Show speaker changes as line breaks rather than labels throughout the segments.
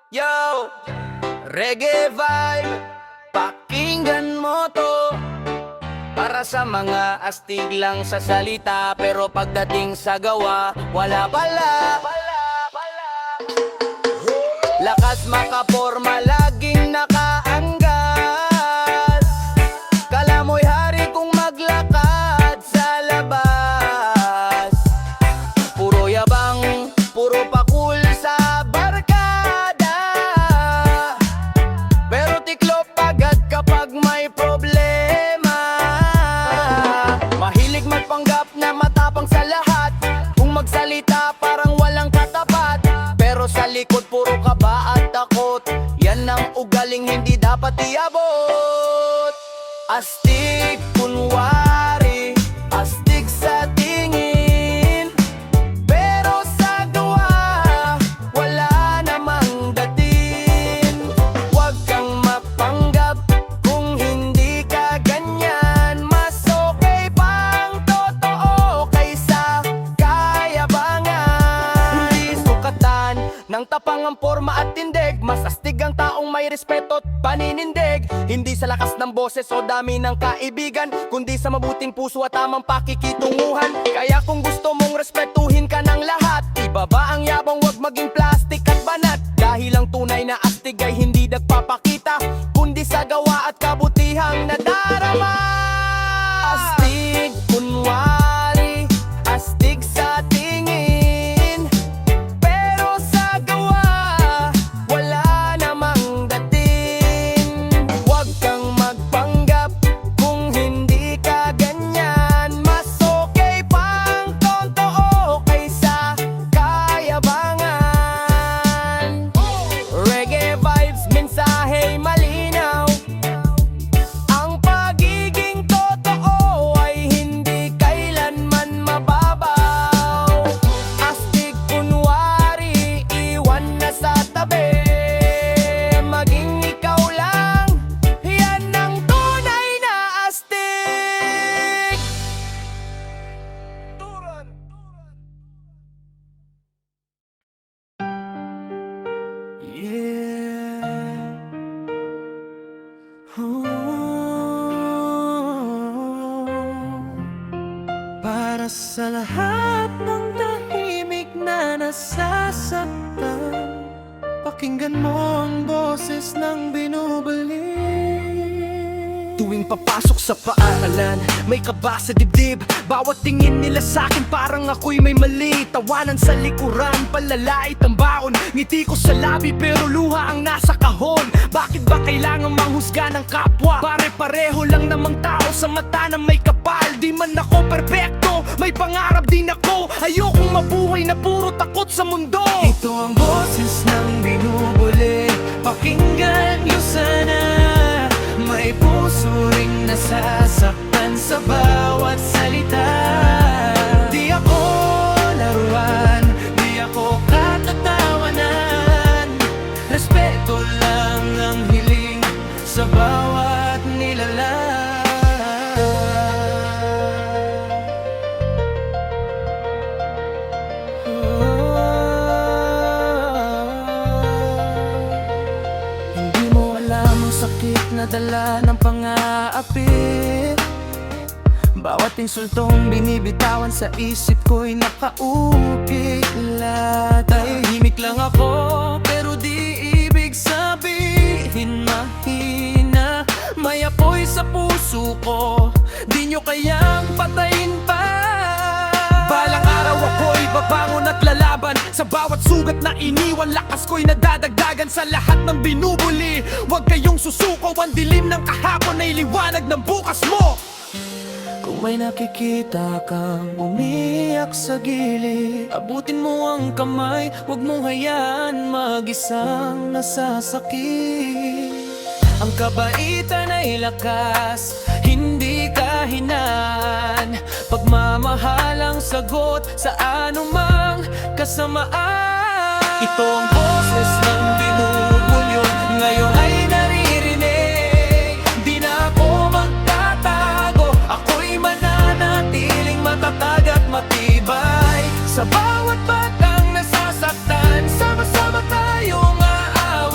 Yo, reggae vibe, pakinggan mo to. Para sa mga astig lang sa salita, pero pagdating sa gawa, wala pala. Lakas makaporma, laging nakaanggas. Kala mo'y hari kung maglakad sa labas. Puro yabang, puro pakul sa barkada. Pero tiklop agad kapag may problema. Mahilig magpanggap na matapang sa lahat. Kung magsalita parang walang katapat. Pero sa likod puro kaba at takot. Yan ang ugaling hindi dapat iabot. Astig kunwari, astig sa tingin, pero sa gawa, wala namang dating. Huwag kang mapanggap kung hindi ka ganyan. Mas okay pang totoo kaysa kayabangan. Hindi sukatan ng tapang ang forma at tindig. Mas astig ang taong may respeto at paninindig. Hindi sa lakas ng boses o dami ng kaibigan, kundi sa mabuting puso at tamang pakikitunguhan. Kaya kung gusto mong respetuhin ka ng lahat, ibaba ang yabang, wag maging plastic at banat. Dahil ang tunay na astig ay hindi nagpapakita, kundi sa gawa at kabutihang nadarama. Astig kunwari, astig sa tingin, pero sa gawa, wala namang dating. Huwag kang magpanggap kung hindi ka ganyan. Mas okay pang totoo kaysa kayabangan. Reggae vibes, mensahe malinaw. Ang pagiging totoo ay hindi kailanman mababaw. Astig kunwari, iwan na sa tabi. Maging ikaw lang, yan ang tunay na astig. Yeah. Para sa lahat ng tahimik na nasasaktan, pakinggan mo ang boses ng binubuli. Tuwing papasok sa paaralan, may kaba sa dibdib. Bawat tingin nila sa'kin parang ako'y may mali. Tawanan sa likuran, palalait ang baon. Ngiti ko sa labi pero luha ang nasa kahon. Bakit ba kailangan manghusga ng kapwa? Pare-pareho lang namang tao sa mata na may kapal. Di man ako perpekto, may pangarap din ako. Ayokong mabuhay na puro takot sa mundo. Ito ang boses ng binubuli, pakinggan nyo sana. May puso ring nasasaktan sa bawat salita. Di ako laruan, di ako katatawanan. Respeto lang ang hiling sa bawat nilalang. Hindi mo alam ang sakit na dala ng pang-aapi. Bawat insultong binibitawan sa isip ko'y nakaukit. Tahimik lang ako pero di ibig sabihin mahina. May apoy sa puso ko, di nyo kayang patayin pa. Balang araw ako'y babangon at lalaban. Sa bawat sugat na iniwan, lakas ko'y nadadagdagan. Sa lahat ng binubuli, huwag kayong susuko. Ang dilim ng kahapon ay liwanag ng bukas mo. Kung may nakikita kang umiyak sa gilid, abutin mo ang kamay, huwag mong hayaan mag-isang nasasakit. Ang kabaitan ay lakas, hindi kahinaan. Pagmamahal ang sagot sa anumang kasamaan. Ito ang boses ng binubulyo, ngayon ay naririnig. Di na ako magtatago, ako'y mananatiling matatag at matibay. Sa bawat batang nasasaktan, sama-sama tayong aaw.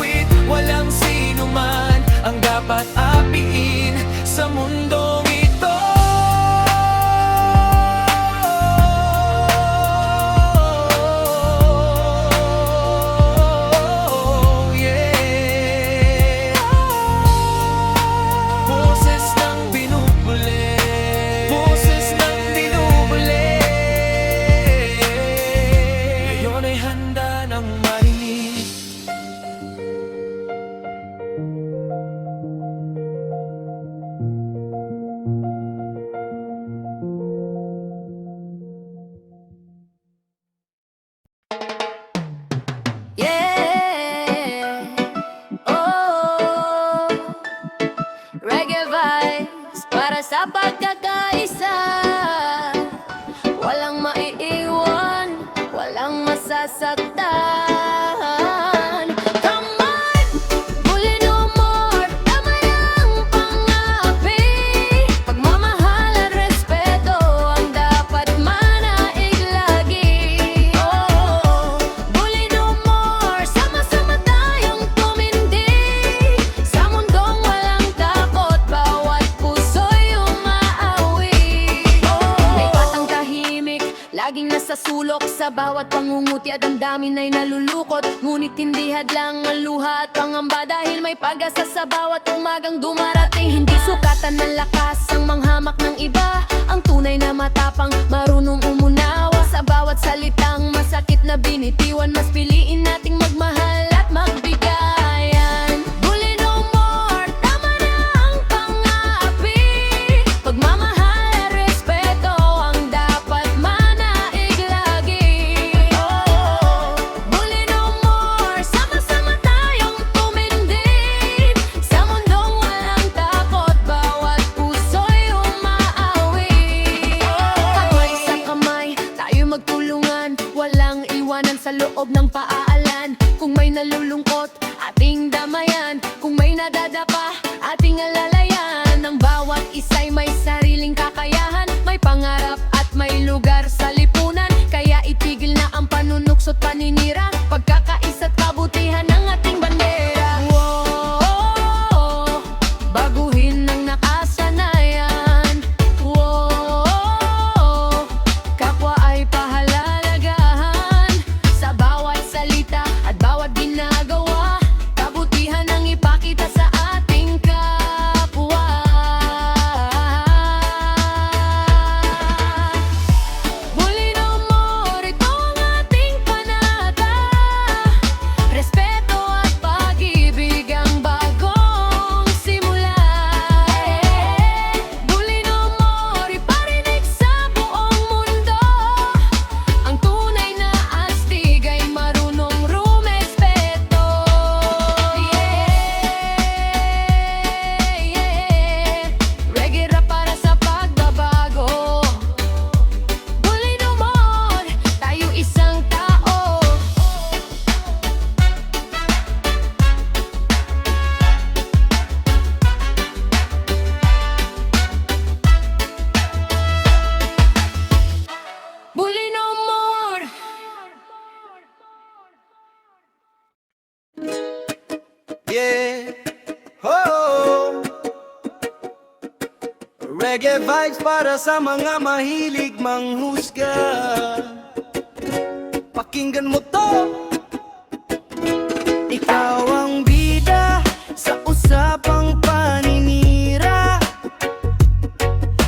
Sa bawat pangunguti at damdamin ay nalulukot, ngunit hindi hadlang ang luha at pangamba, dahil may pag-asa sa bawat umagang dumarating. Hindi sukatan ng lakas ang manghamak ng iba, ang tunay na matapang, marunong umunawa. Sa bawat salitang masakit na binitiwan, mas piliin nating magmahal at magbigayan. Bully no more, tama na ang pang-aapi. Pagmamahal at respeto ang dapat manaig lagi. Bully no more, sama-sama tayong tumindig sa mundong walang takot, bawat puso'y umaawi. Kamay sa kamay, tayo magtulungan, walang iwanan sa loob ng paaalan. Kung may nalulungkot, ating damayan. Kung may nadadapa, ating alalayan. Ang bawat isa'y may sariling kakayahan, may pangarap at may lugar sa lipunan. Kaya itigil na ang panunukso't paninira, pagkakaisa't kabutihan ng ating bandera. Whoa, baguhin ang nakasanayan. Whoa, kapwa ay pahalalagahan. Sa bawat salita at bawat ginagawa, kabutihan ang ipakita sa ating kapwa. Bully no more, ito ang ating panata. Respeto at pag-ibig ang bagong simula. Bully no more, iparinig sa buong mundo, ang tunay na astig ay marunong rumespeto. Reggae rap para sa pagbabago. Bully no more, tayo isang tao. Bully no more.
Yeah, oh, reggae vibes para sa mga mahilig manghusga. Pakinggan mo to. Ikaw ang bida sa usapang paninira.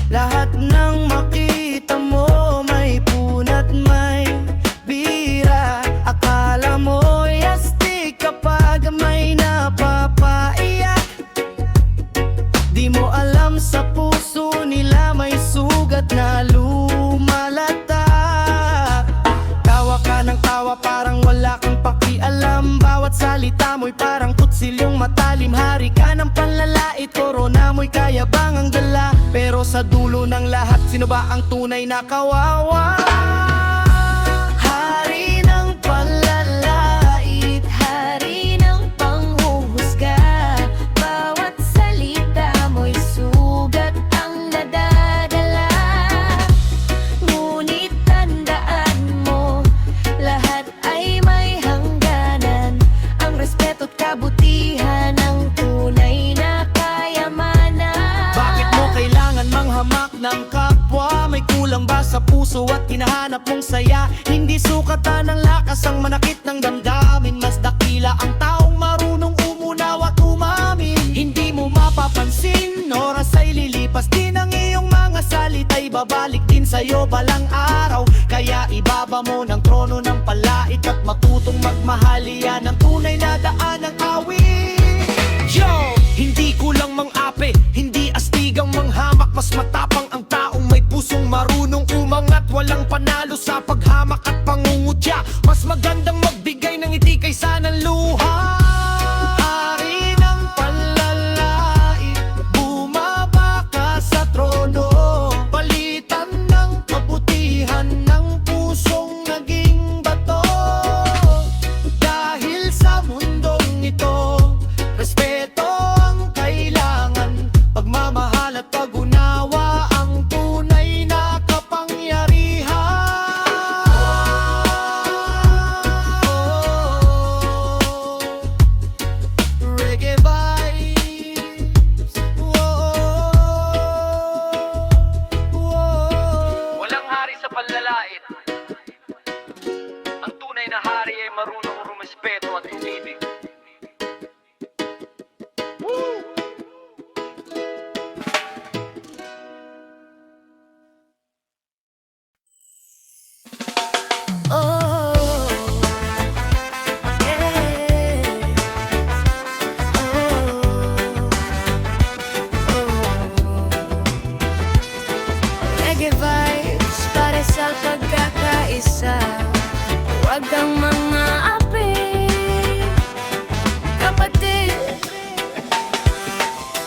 Lahat ng makita mo may punat, may bira. Akala mo'y astig kapag may napapaiyak. Di mo alam sa puso nila may sugat na lumalata. Tawa ka ng tawa parang wala kang pakialam. Bawat salita mo'y parang kutsilyong matalim. Hari ka ng panlalait, korona mo'y kayabang ang dala. Pero sa dulo ng lahat, sino ba ang tunay na kawawa? Hari ng panlalait, hari ng panghuhusga. Bawat salita mo'y sugat ang nadadala. Ngunit tandaan mo, lahat ay may hangganan. Ang respeto't kabutihan ang tunay na kayamanan. Bakit mo kailangan manghamak ng kapwa? May kulang ba sa puso at hinahanap mong saya? Hindi sukatan ng lakas ang manakit ng damdamin. Mas dakila ang taong marunong umunaw at umamin. Hindi mo mapapansin, oras ay lilipas din, ang iyong mga salita'y babalik din sa'yo balang araw. Kaya ibaba mo ng trono ng palait at matutong magmahal. Yan ang tunay na daan ng awit. Yo! Hindi kulang mang-ape, hindi astigang manghamak. Mas matapang ang taong may pusong marunong umangat. Walang panalo sa paghamak at pangungutya. Mas magandang magbigay ng ngiti kaysa ng luha. Hari ng panlalait, bumaba ka sa trono. Palitan ng kabutihan ng pusong naging bato. Dahil sa mundong ito, respeto ang kailangan. Pagmamahal at pag-unawa ang tunay na kapangyarihan. respeto at pag-ibig.
Oh, yeah. Reggae vibes para sa pagkakaisa. Huwag kang mga api, kapatid.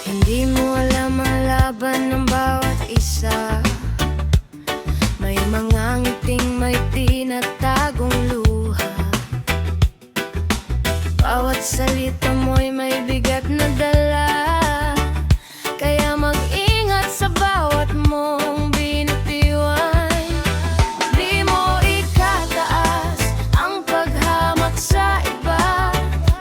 Hindi mo alam ang laban ng bawat isa. May mga ngiting may tinatagong luha. Bawat salita mo'y may bigat na dala. Kaya mag-ingat sa bawat mong binitiwan. Di mo ikataas ang paghamak sa iba.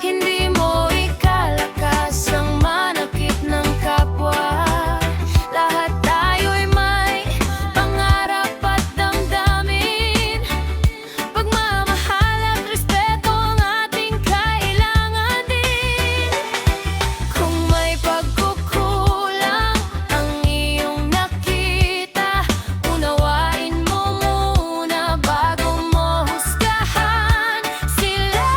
Hindi mo ikalakas ang manakit ng kapwa. Lahat tayo'y may pangarap at damdamin. Pagmamahal at respeto ang ating kailangan din. Kung may pagkukulang ang iyong nakita, unawain mo muna bago mo husgahan sila.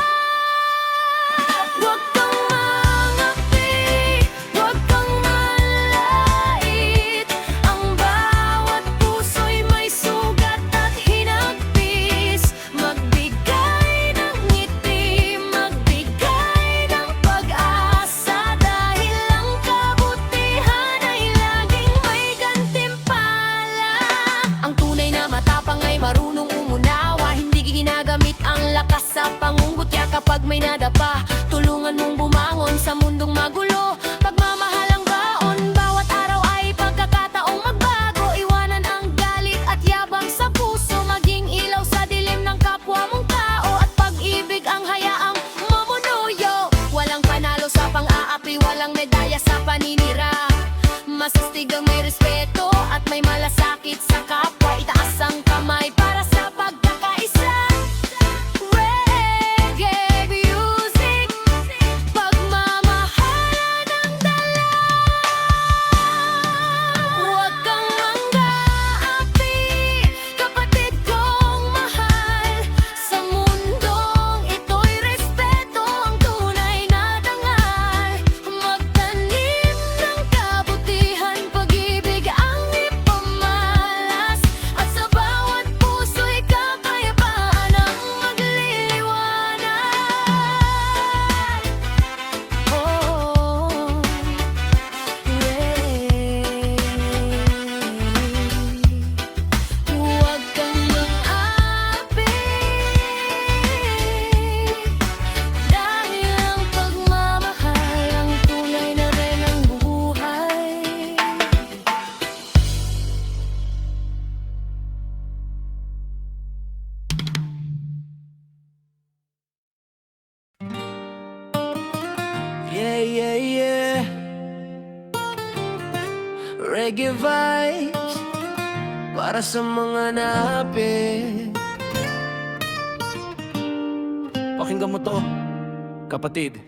Huwag kang mangapi, huwag kang manlait. Ang bawat puso'y may sugat at hinagpis. Magbigay ng ngiti, magbigay ng pag-asa. Dahil ang kabutihan ay laging may gantimpala. Ang tunay na matapang ay marunong umunawa. Hindi ginagamit ang lakas sa pangungutya. Kapag may nadapa, tulungan mong bumangon sa mundong magulo. Pagmamahal ang baon, bawat araw ay pagkakataong magbago. Iwanan ang galit at yabang sa puso. Maging ilaw sa dilim ng kapwa mong tao. At pag-ibig ang hayaang mamunuyo. Walang panalo sa pang-aapi, walang medalya sa paninira. Masastig ang may respeto at may malasakit sa kapwa. Itaas ang kamay para sa pagkakaisa. Reggae music, pagmamahalan ang dala. Huwag kang mangaapi, kapatid kong mahal. Sa mundong ito'y respeto ang tunay na dangal. Magtanim ng kabutihan, pag-ibig ang ipamalas. At sa bawat puso'y kapayapaan ang magliliwanag. Oh, yeah. Huwag kang mang-api, dahil ang pagmamahal ang tunay na rin ang buhay.
Yeah, yeah, yeah. Reggae vibes para sa mga naapi. Pakinggan mo to, kapatid.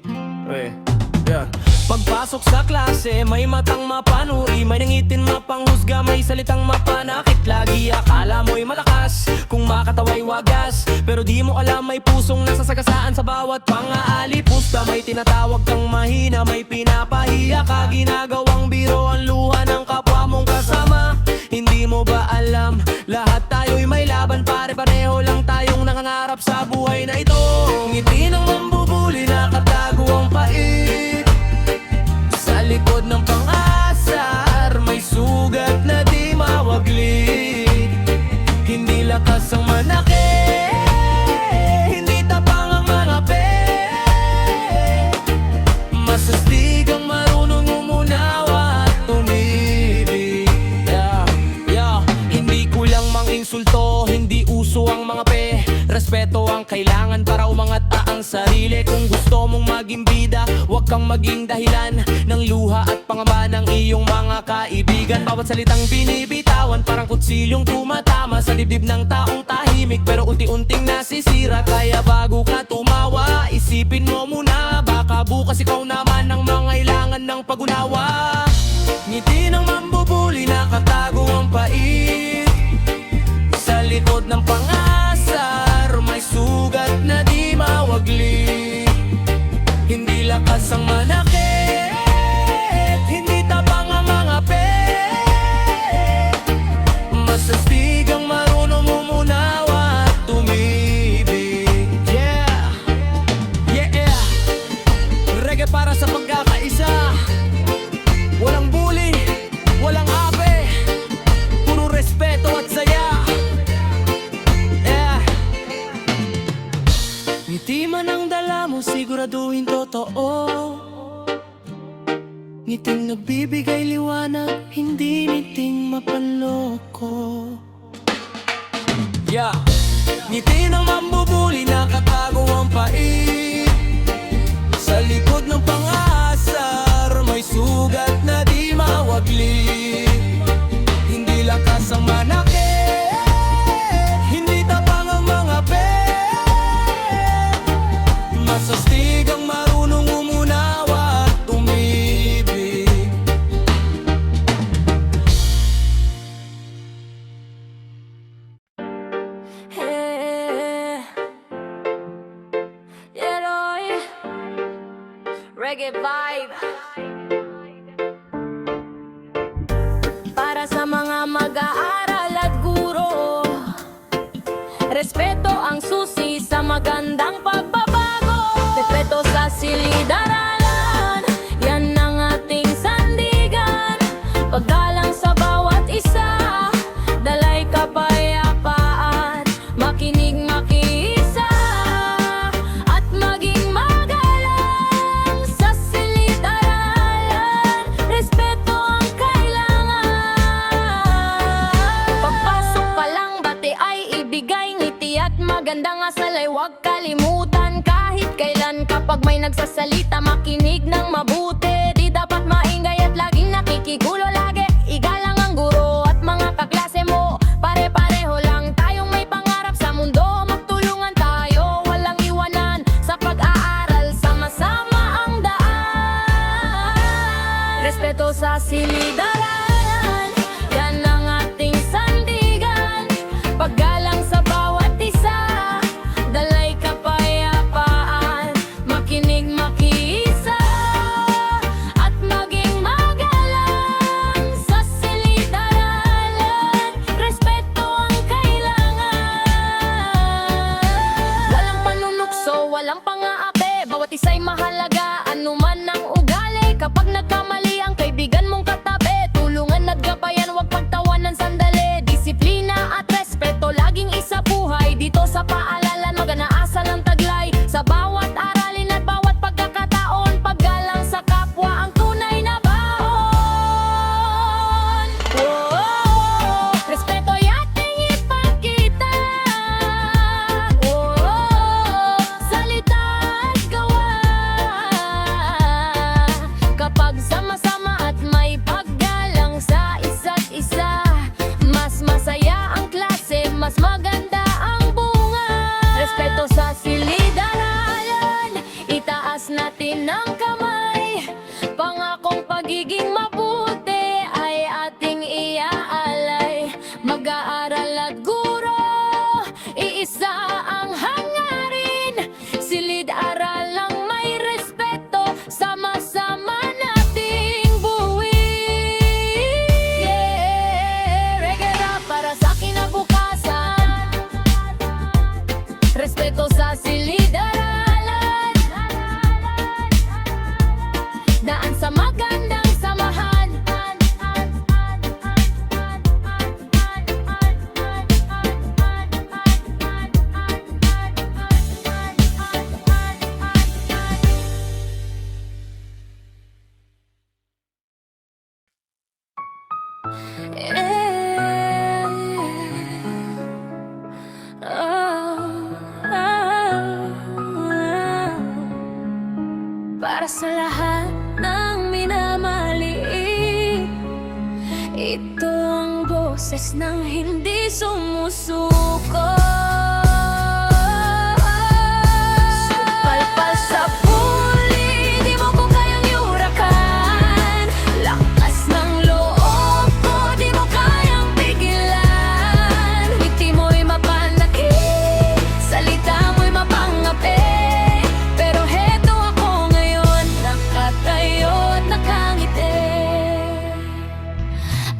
Yeah. Pagpasok sa klase, may matang mapanuri, may nangitin mapanghusga, may salitang mapanakit. Lagi akala mo'y malakas, kung makatawa'y wagas. Pero di mo alam may pusong nasasagasaan sa bawat pang-aali. Pusta may tinatawag kang mahina, may pinapahiya ka. Ginagawang biro ang luha ng kapwa mong kasama. Hindi mo ba alam, lahat tayo'y may laban. Pare-pareho lang tayong nangangarap sa buhay na ito. Ngiti ng mambubuli, nakatago ang pait. Sa likod ng pang-asar, may sugat na di mawaglit. Hindi lakas ang manakit, hindi tapang ang mga masastig ang marunong umunawa at tumibig. Hindi kulang mang insulto, hindi uso ang mga respeto ang kailangan sarili. Kung gusto mong maging bida, huwag kang maging dahilan ng luha at pangamba ng iyong mga kaibigan. Bawat salitang binibitawan, parang kutsilyong tumatama sa dibdib ng taong tahimik, pero unti-unting nasisira. Kaya bago ka tumawa, isipin mo muna, baka bukas ikaw naman ang mangailangan ng pag-unawa. Ngiti ng mambubuli, nakatago ang pait sa likod ng pangasar. May sugat na di mawagli, hindi lakas ang manakit, hindi tapang ang mga pet. Masastig ang marunong umunawa at tumibig. Yeah, yeah, yeah. Reggae para sa pagkakaisa. Walang bully, walang ape, puro respeto at saya. Yeah. Ngiti man ang dala mo, siguraduhin totoo. Ngiting nagbibigay liwanag, hindi ngiting mapanloko. Yeah. Ngiti ng mambubuli, nakatago ang pait sa likod ng pangasar. May sugat na di mawagli, hindi lakas ang manakit, hindi tapang ang mga pet. Masastig ang marunong umunawa at tumibig.
Leroy, reggae vibe. Para sa mga mag-aaral at guro, respeto ang susi sa magandang pagbabago. Respeto sa silid-aralan, yan ang ating sandigan. Paggalang sa bawat isa, dalay kapayapaan, makinig makiisa, at maging magalang sa silid-aralan. Respeto ang kailangan. Pagpasok pa lang, bati ay ibigay, ngiti at magandang asalay, huwag kalimutan. Kahit kailan kapag may nagsasalita, makinig ng mabuti. Di dapat maingay at laging nakikigulo. Lagi igalang ang guro at mga kaklase mo. Pare-pareho lang tayong may pangarap sa mundo. Magtulungan tayo, walang iwanan sa pag-aaral, sama-sama ang daan. Respeto sa silid-aralan, yan ang ating sandigan. Paggalang sa bawat isa, dalay kapayapaan, makinig makiisa, at maging magalang sa silid-aralan. Respeto ang kailangan. Walang panunukso, walang pang-aapi, bawat isa'y mahalaga, anuman ang ugali. Kapag nagkamali ang kaibigan mong katabi, tulungan at gabayan, huwag pagtawanan sandali. Disiplina at respeto, laging isa buhay. Dito sa paalalan, mag-anaasal ang taglay. Sa bawat aralin at bawat pagkakataon, paggalang sa kapwa ang tunay na baon. Oh, respeto yating ipakita. Oh, salita at gawa. Kapag sama-sama at may paggalang sa isa't isa, mas masaya ang klase, mas maganda ang bunga. Respeto sa silid-aralan, itaas natin ang kamay. Pangakong pagiging mabuti ay ating iaalay. Mag-aaral at guro, iisa ang hangarin. Silid-aral lang may respeto, sama-sama nating buuin. Yeah, reggae rap para sa kinabukasan. Respeto sa silid-aralan, para sa lahat ng minamaliit. Ito ang boses ng hindi sumusuko. Supalpal sa puli, di mo ko kayang yurakan. Lakas ng loob ko, di mo kayang pigilan. Ngiti mo'y mapanakit, salita mo'y mapangapi. Pero heto ako ngayon, nakatayo at nakangiti.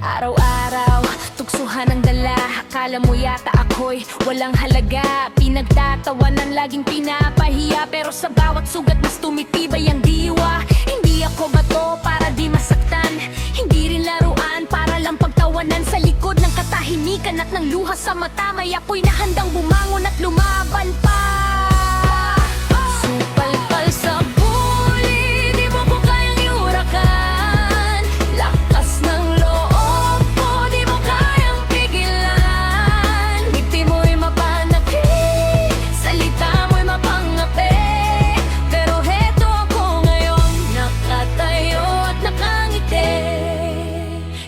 Araw-araw, tuksuhan ang dala. Akala mo yata ako'y walang halaga. Pinagtatawanan, laging pinapahiya. Pero sa bawat sugat mas tumitibay ang diwa. Hindi ako bato para di masaktan, hindi rin laruan para lang pagtawanan. Sa likod ng katahimikan at ng luha sa mata, may ako'y nahandang bumangon at lumaban pa. Supalpal sa puli, di mo ko kayang yurakan. Lakas ng loob ko, di mo kayang pigilan. Ngiti mo'y mapanakit, salita mo'y mapangapi. Pero heto ako ngayon, nakatayo at nakangiti.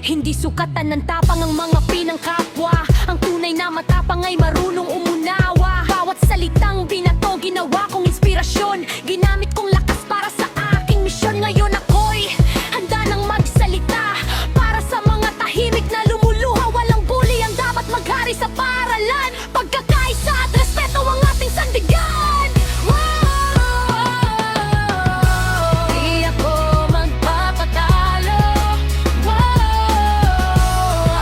Hindi sukatan ng tapang ang mga pinangkapwa. Ang tunay na matapang ay marunong umunawa. Bawat salitang binato, ginawa kong inspirasyon. Ginamit kong lakas para sa aking misyon. Ngayon ako'y handa nang magsalita para sa mga tahimik na lumuluha. Walang bully ang dapat maghari sa paaralan. Pagkakaisa at respeto ang ating sandigan. Di ako magpapatalo.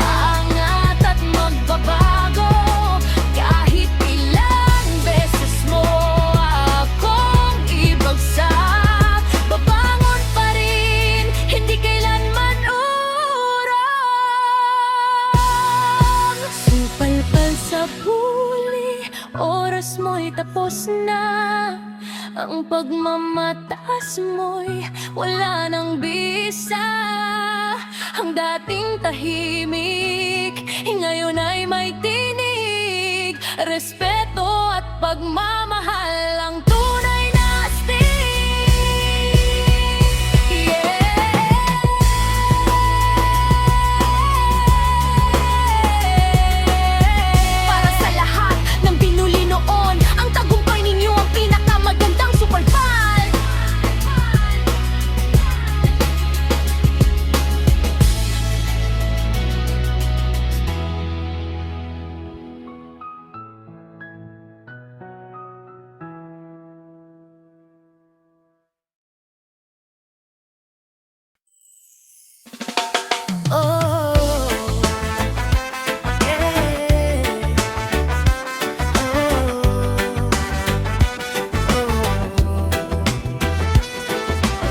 Aangat at magbabago. Kahit ilang beses mo akong ibagsak, babangon pa rin, hindi kailanman urong. Supalpal sa puli, oras mo'y tapos na. Ang pagmamataas mo'y wala nang bisa. Ang dating tahimik, ngayon ay may tinig. Respeto at pagmamahal ang tunay na astig. Para sa lahat ng binuli noon, ang tagumpay ninyo ang pinakamagandang supalpal. Oh, yeah.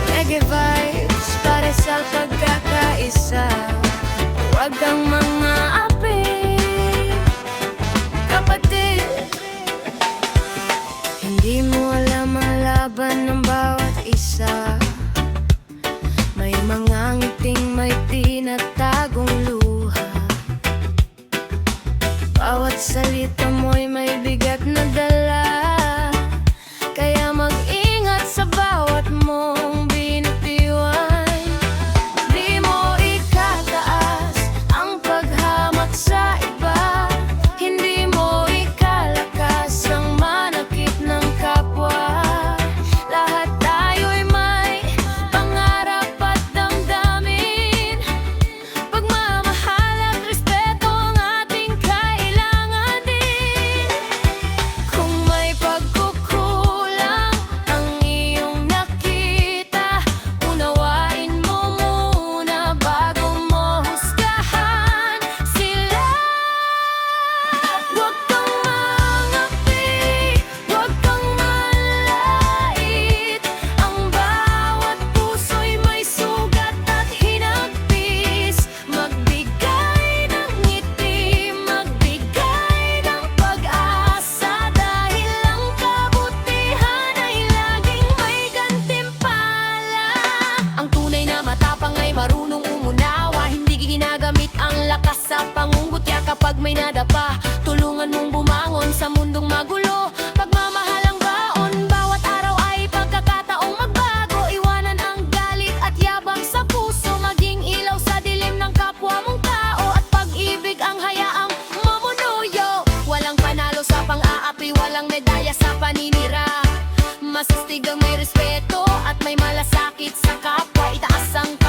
Reggae vibes para sa pagkakaisa. Huwag kang mga api, kapatid. Hindi mo alam ang laban ng bawat isa. May mga ngiting may tinatagong luha. Bawat salita mo'y may bigat na dala. Kaya mag-ingat sa bawat mong binitiwan. Di mo ikataas ang paghamak sa iba. Hindi mo ikalakas ang manakit ng kapwa. Lahat tayo'y may pangarap at damdamin. Pagmamahal at respeto ang ating kailangan din. Kung may pagkukulang ang iyong nakita, unawain mo muna bago mo husgahan sila. Huwag kang mangapi, huwag kang manlait. Ang bawat puso'y may sugat at hinagpis. Magbigay ng ngiti, magbigay ng pag-asa. Dahil ang kabutihan ay laging may gantimpala. Ang tunay na matapang ay marunong umunawa. Hindi ginagamit ang lakas sa pangungutya. Kapag may nadapa, tulungan mong bumangon sa mundong magulo. Pagmamahal ang baon, bawat araw ay pagkakataong magbago. respeto at may malasakit sa kapwa. Itaas ang